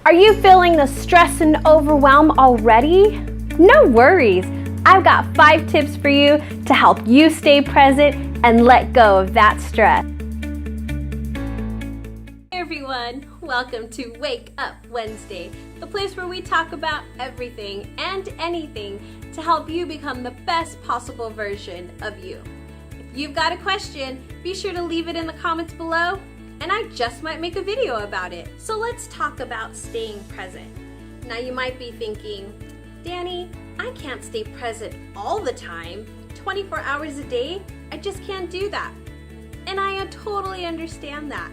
Are you feeling the stress and overwhelm already? No worries. I've got 5 tips for you to help you stay present and let go of that stress. Hey everyone, welcome to Wake Up Wednesday, the place where we talk about everything and anything to help you become the best possible version of you. If you've got a question, be sure to leave it in the comments below, and I just might make a video about it. So let's talk about staying present. Now you might be thinking, Danny, I can't stay present all the time, 24 hours a day. I just can't do that. And I totally understand that.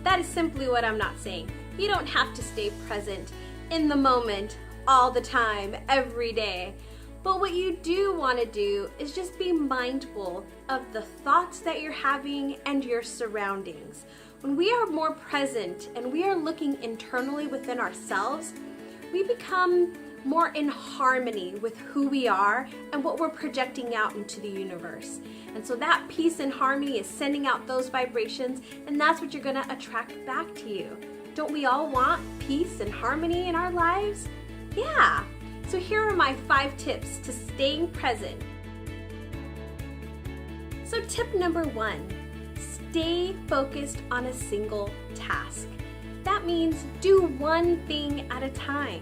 That is simply what I'm not saying. You don't have to stay present in the moment all the time, every day. But what you do want to do is just be mindful of the thoughts that you're having and your surroundings. When we are more present and we are looking internally within ourselves, we become more in harmony with who we are and what we're projecting out into the universe. And so that peace and harmony is sending out those vibrations, and that's what you're going to attract back to you. Don't we all want peace and harmony in our lives? Yeah. So here are my 5 tips to staying present. So tip number 1, stay focused on a single task. That means do one thing at a time.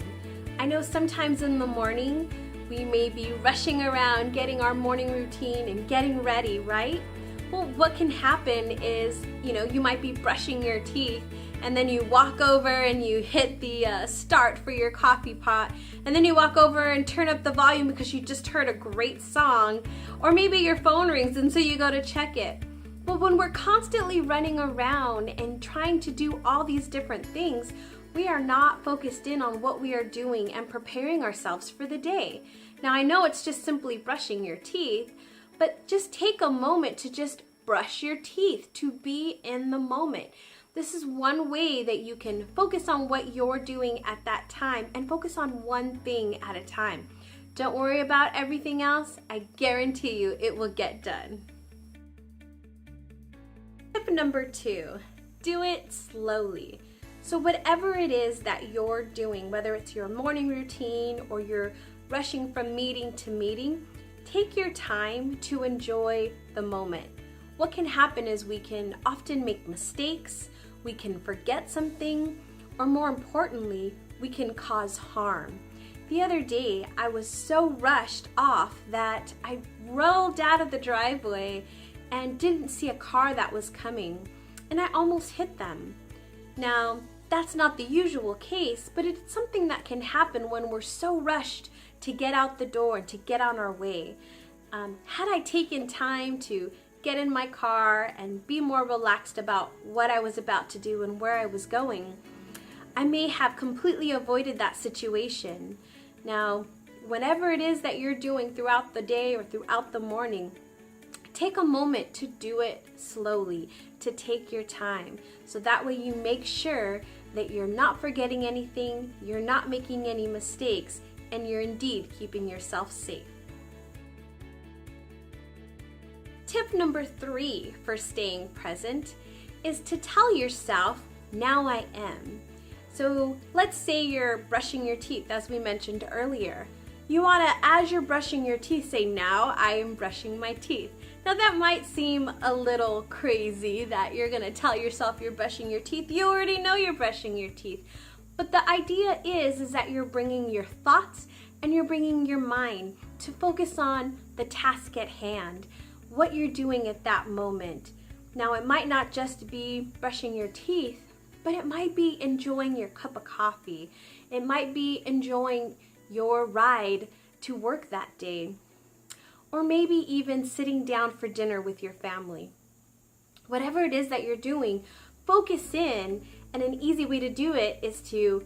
I know sometimes in the morning, we may be rushing around getting our morning routine and getting ready, right? Well, what can happen is, you might be brushing your teeth and then you walk over and you hit the start for your coffee pot, and then you walk over and turn up the volume because you just heard a great song, or maybe your phone rings and so you go to check it. But when we're constantly running around and trying to do all these different things, we are not focused in on what we are doing and preparing ourselves for the day. Now I know it's just simply brushing your teeth, but just take a moment to just brush your teeth, to be in the moment. This is one way that you can focus on what you're doing at that time and focus on one thing at a time. Don't worry about everything else. I guarantee you it will get done. Tip number 2, do it slowly. So whatever it is that you're doing, whether it's your morning routine or you're rushing from meeting to meeting, take your time to enjoy the moment. What can happen is we can often make mistakes, we can forget something, or more importantly, we can cause harm. The other day, I was so rushed off that I rolled out of the driveway and didn't see a car that was coming, and I almost hit them. Now, that's not the usual case, but it's something that can happen when we're so rushed to get out the door and to get on our way. Had I taken time to get in my car and be more relaxed about what I was about to do and where I was going, I may have completely avoided that situation. Now, whenever it is that you're doing throughout the day or throughout the morning, take a moment to do it slowly, to take your time, so that way you make sure that you're not forgetting anything, you're not making any mistakes, and you're indeed keeping yourself safe. Tip number 3 for staying present is to tell yourself, now I am. So let's say you're brushing your teeth, as we mentioned earlier. You want to, as you're brushing your teeth, say, now I am brushing my teeth. Now that might seem a little crazy that you're going to tell yourself you're brushing your teeth. You already know you're brushing your teeth. But the idea is that you're bringing your thoughts and you're bringing your mind to focus on the task at hand, what you're doing at that moment. Now it might not just be brushing your teeth, but it might be enjoying your cup of coffee. It might be enjoying your ride to work that day. Or maybe even sitting down for dinner with your family. Whatever it is that you're doing, focus in, and an easy way to do it is to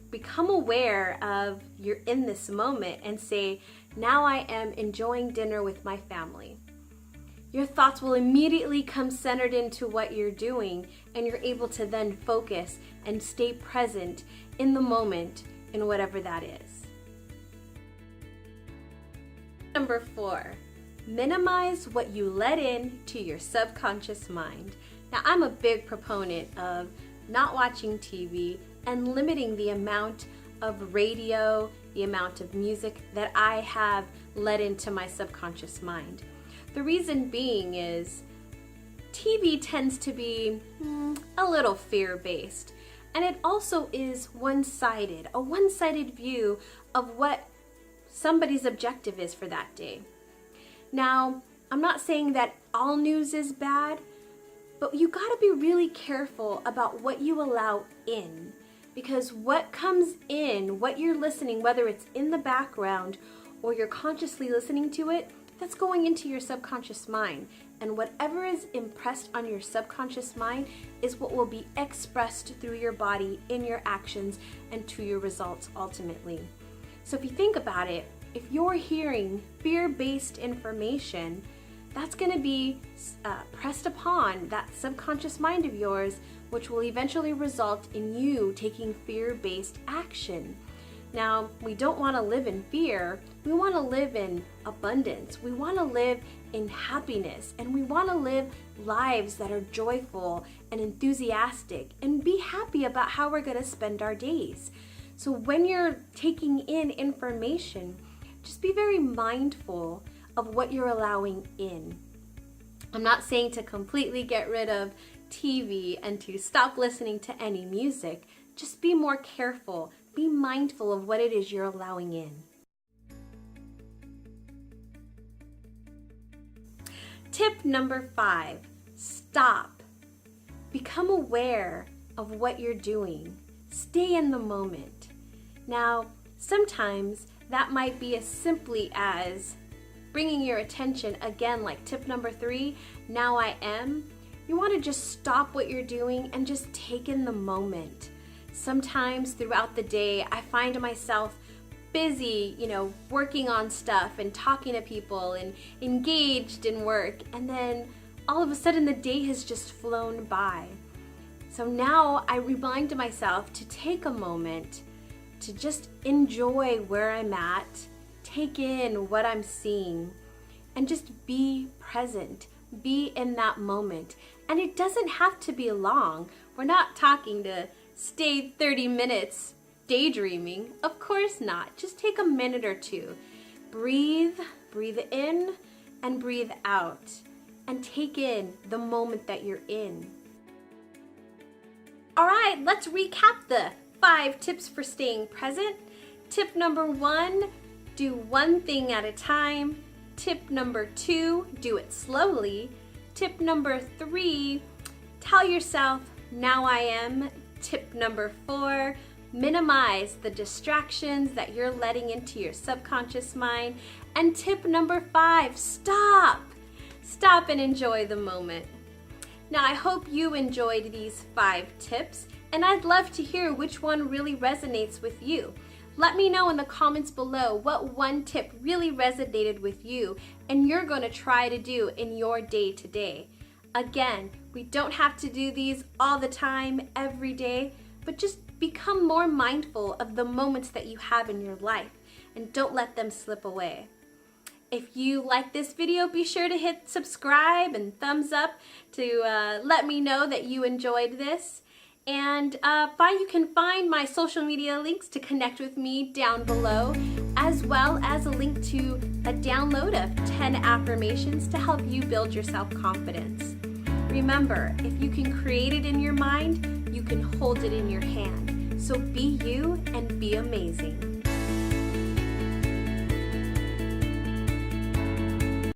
become aware of you're in this moment and say, now I am enjoying dinner with my family. Your thoughts will immediately come centered into what you're doing, and you're able to then focus and stay present in the moment in whatever that is. Number 4, minimize what you let in to your subconscious mind. Now, I'm a big proponent of not watching TV, and limiting the amount of radio, the amount of music that I have let into my subconscious mind. The reason being is TV tends to be a little fear-based, and it also is one-sided, a one-sided view of what somebody's objective is for that day. Now, I'm not saying that all news is bad, but you gotta be really careful about what you allow in, because what comes in, what you're listening, whether it's in the background or you're consciously listening to it, that's going into your subconscious mind. And whatever is impressed on your subconscious mind is what will be expressed through your body, in your actions, and to your results ultimately. So if you think about it, if you're hearing fear-based information, that's going to be pressed upon that subconscious mind of yours, which will eventually result in you taking fear-based action. Now, we don't want to live in fear. We want to live in abundance. We want to live in happiness, and we want to live lives that are joyful and enthusiastic and be happy about how we're going to spend our days. So when you're taking in information, just be very mindful of what you're allowing in. I'm not saying to completely get rid of TV and to stop listening to any music. Just be more careful. Be mindful of what it is you're allowing in. Tip number 5, stop. Become aware of what you're doing. Stay in the moment. Now, sometimes that might be as simply as bringing your attention, again, like tip number 3, now I am. You want to just stop what you're doing and just take in the moment. Sometimes throughout the day, I find myself busy, working on stuff and talking to people and engaged in work, and then all of a sudden the day has just flown by. So now I remind myself to take a moment to just enjoy where I'm at, take in what I'm seeing, and just be present, be in that moment. And it doesn't have to be long. We're not talking to stay 30 minutes daydreaming. Of course not. Just take a minute or two. Breathe in and breathe out, and take in the moment that you're in. All right, let's recap the 5 tips for staying present. Tip number 1, do one thing at a time. Tip number 2, do it slowly. Tip number 3, tell yourself, now I am. Tip number 4, minimize the distractions that you're letting into your subconscious mind. And tip number 5, stop. Stop and enjoy the moment. Now, I hope you enjoyed these 5 tips, and I'd love to hear which one really resonates with you. Let me know in the comments below what one tip really resonated with you and you're going to try to do in your day to day. Again, we don't have to do these all the time, every day, but just become more mindful of the moments that you have in your life and don't let them slip away. If you like this video, be sure to hit subscribe and thumbs up to let me know that you enjoyed this. And you can find my social media links to connect with me down below, as well as a link to a download of 10 affirmations to help you build your self-confidence. Remember, if you can create it in your mind, you can hold it in your hand. So be you and be amazing.